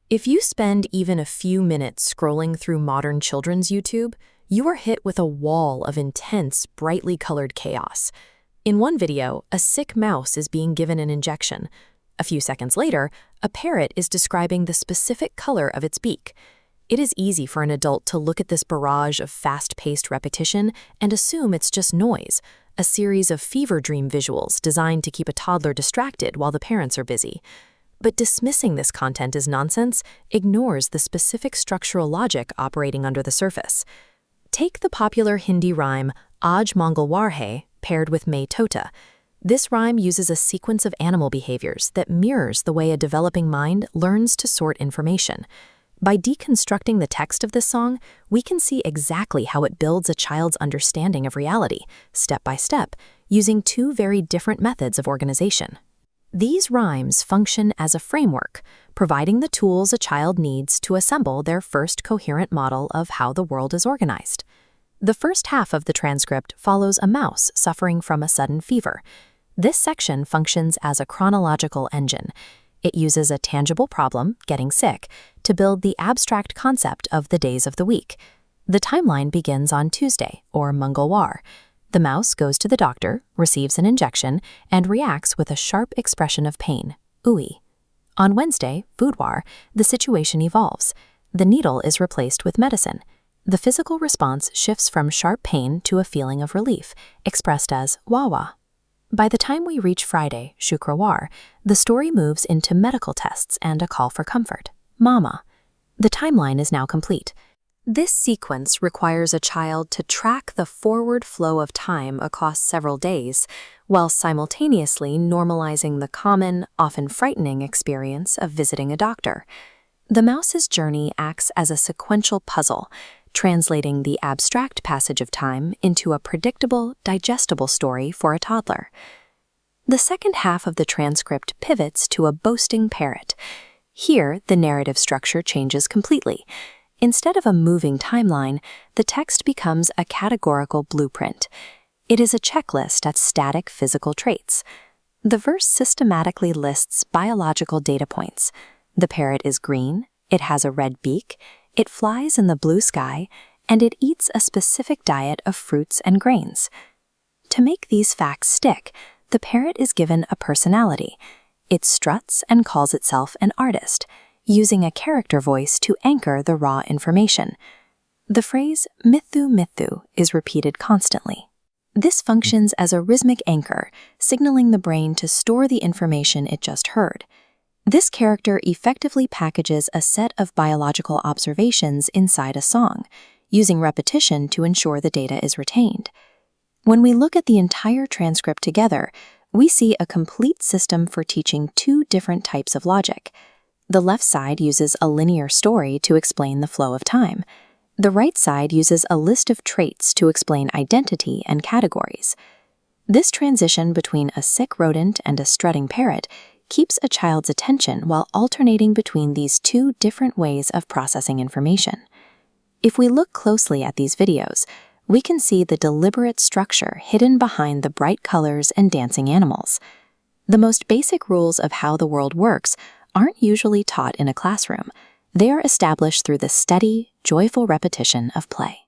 If you spend even a few minutes scrolling through modern children's YouTube, you are hit with a wall of intense, brightly colored chaos. In one video, a sick mouse is being given an injection. A few seconds later, a parrot is describing the specific color of its beak. It is easy for an adult to look at this barrage of fast-paced repetition and assume it's just noise, a series of fever dream visuals designed to keep a toddler distracted while the parents are busy. But dismissing this content as nonsense ignores the specific structural logic operating under the surface. Take the popular Hindi rhyme Aaj Mangalwar hai paired with May Tota. This rhyme uses a sequence of animal behaviors that mirrors the way a developing mind learns to sort information. By deconstructing the text of this song, we can see exactly how it builds a child's understanding of reality, step by step, using two very different methods of organization. These rhymes function as a framework, providing the tools a child needs to assemble their first coherent model of how the world is organized. The first half of the transcript follows a mouse suffering from a sudden fever. This section functions as a chronological engine. It uses a tangible problem, getting sick, to build the abstract concept of the days of the week. The timeline begins on Tuesday, or Mangalwar. The mouse goes to the doctor, receives an injection, and reacts with a sharp expression of pain, ooey. On Wednesday, Budwar, the situation evolves. The needle is replaced with medicine. The physical response shifts from sharp pain to a feeling of relief, expressed as wah-wah. By the time we reach Friday, Shukrawar, the story moves into medical tests and a call for comfort, mama. The timeline is now complete. This sequence requires a child to track the forward flow of time across several days, while simultaneously normalizing the common, often frightening experience of visiting a doctor. The mouse's journey acts as a sequential puzzle, translating the abstract passage of time into a predictable, digestible story for a toddler. The second half of the transcript pivots to a boasting parrot. Here, the narrative structure changes completely. Instead of a moving timeline, the text becomes a categorical blueprint. It is a checklist of static physical traits. The verse systematically lists biological data points. The parrot is green, it has a red beak, it flies in the blue sky, and it eats a specific diet of fruits and grains. To make these facts stick, the parrot is given a personality. It struts and calls itself an artist, using a character voice to anchor the raw information. The phrase mithu mithu is repeated constantly. This functions as a rhythmic anchor, signaling the brain to store the information it just heard. This character effectively packages a set of biological observations inside a song, using repetition to ensure the data is retained. When we look at the entire transcript together, we see a complete system for teaching two different types of logic. The left side uses a linear story to explain the flow of time. The right side uses a list of traits to explain identity and categories. This transition between a sick rodent and a strutting parrot keeps a child's attention while alternating between these two different ways of processing information. If we look closely at these videos, we can see the deliberate structure hidden behind the bright colors and dancing animals. The most basic rules of how the world works aren't usually taught in a classroom. They are established through the steady, joyful repetition of play.